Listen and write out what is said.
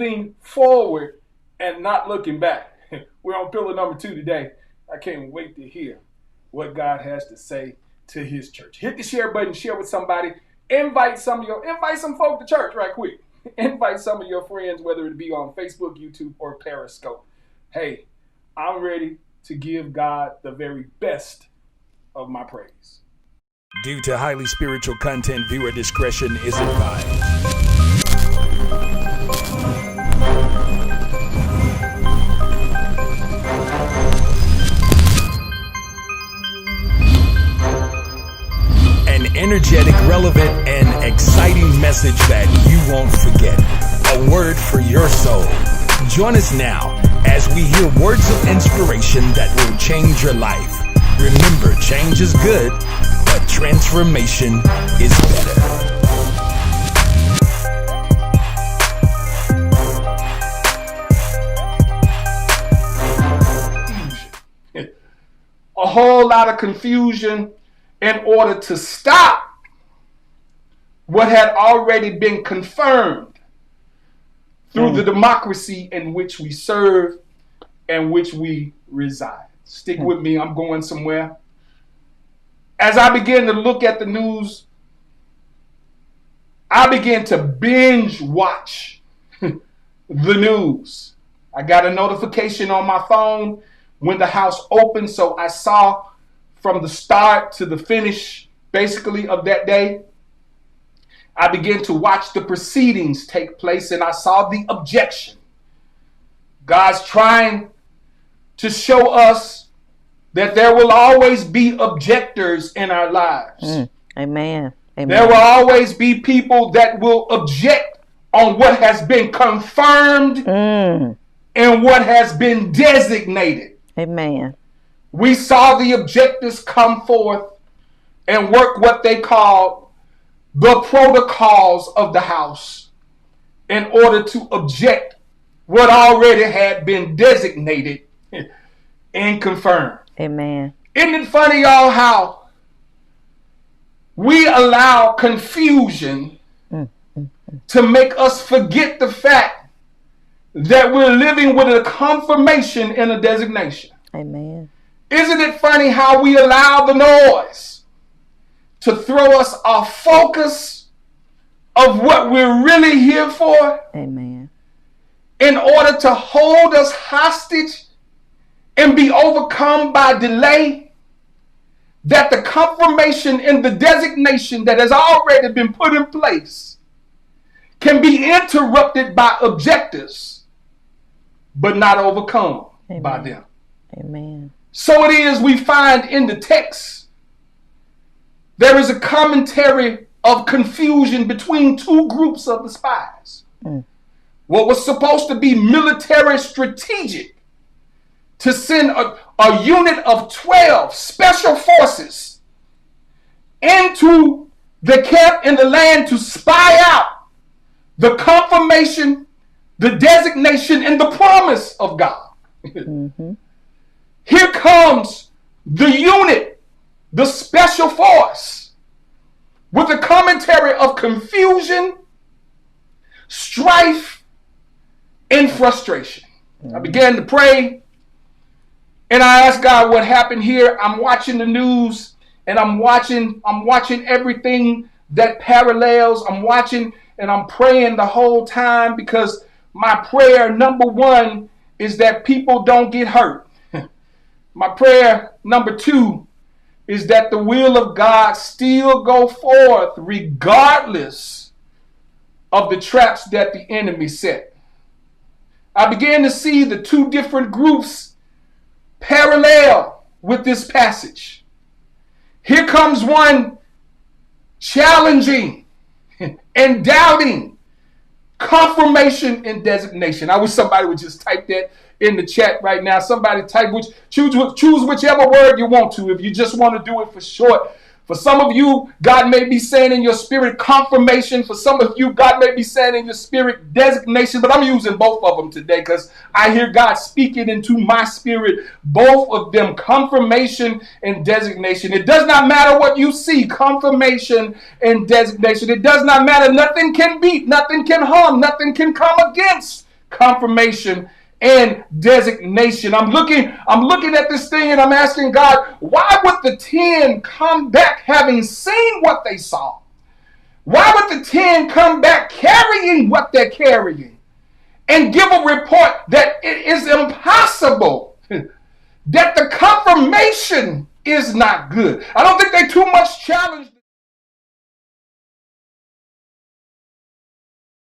Leaning forward and not looking back. We're on pillar number 2 today. I can't wait to hear what God has to say to his church. Hit the share button, share with somebody, invite some folk to church right quick. Invite some of your friends, whether it be on Facebook, YouTube, or Periscope. Hey, I'm ready to give God the very best of my praise. Due to highly spiritual content, viewer discretion is advised. An energetic, relevant, and exciting message that you won't forget. A word for your soul. Join us now as we hear words of inspiration that will change your life. Remember, change is good, but transformation is better. A whole lot of confusion in order to stop what had already been confirmed through the democracy in which we serve and which we reside. Stick with me, I'm going somewhere. As I began to look at the news, I began to binge watch the news. I got a notification on my phone when the house opened, so I saw from the start to the finish, basically, of that day. I began to watch the proceedings take place, and I saw the objection. God's trying to show us that there will always be objectors in our lives. Amen. Amen. There will always be people that will object on what has been confirmed and what has been designated. Amen. We saw the objectors come forth and work what they call the protocols of the house in order to object what already had been designated and confirmed. Amen. Isn't it funny, y'all, how we allow confusion to make us forget the fact that we're living with a confirmation and a designation? Amen. Isn't it funny how we allow the noise to throw us off focus of what we're really here for? Amen. In order to hold us hostage and be overcome by delay, that the confirmation and the designation that has already been put in place can be interrupted by objectors, but not overcome by them. Amen. So it is we find in the text, there is a commentary of confusion between two groups of the spies. What was supposed to be military strategic to send a unit of 12 special forces into the camp in the land to spy out the confirmation, the designation, and the promise of God. Here comes the unit, the special force, with a commentary of confusion, strife, and frustration. I began to pray, and I asked God what happened here. I'm watching the news, and I'm watching everything that parallels. I'm watching, and I'm praying the whole time, because my prayer, number one, is that people don't get hurt. My prayer, number two, is that the will of God still go forth regardless of the traps that the enemy set. I began to see the two different groups parallel with this passage. Here comes one challenging and doubting confirmation and designation. I wish somebody would just type that in the chat right now. Somebody type, choose whichever word you want to, if you just want to do it for short. For some of you, God may be saying in your spirit confirmation. For some of you, God may be saying in your spirit designation. But I'm using both of them today because I hear God speaking into my spirit, both of them, confirmation and designation. It does not matter what you see, confirmation and designation. It does not matter. Nothing can beat, nothing can harm, nothing can come against confirmation and designation. I'm looking at this thing and I'm asking God, why would the 10 come back having seen what they saw? Why would the 10 come back carrying what they're carrying and give a report that it is impossible, that the confirmation is not good? I don't think they too much challenged.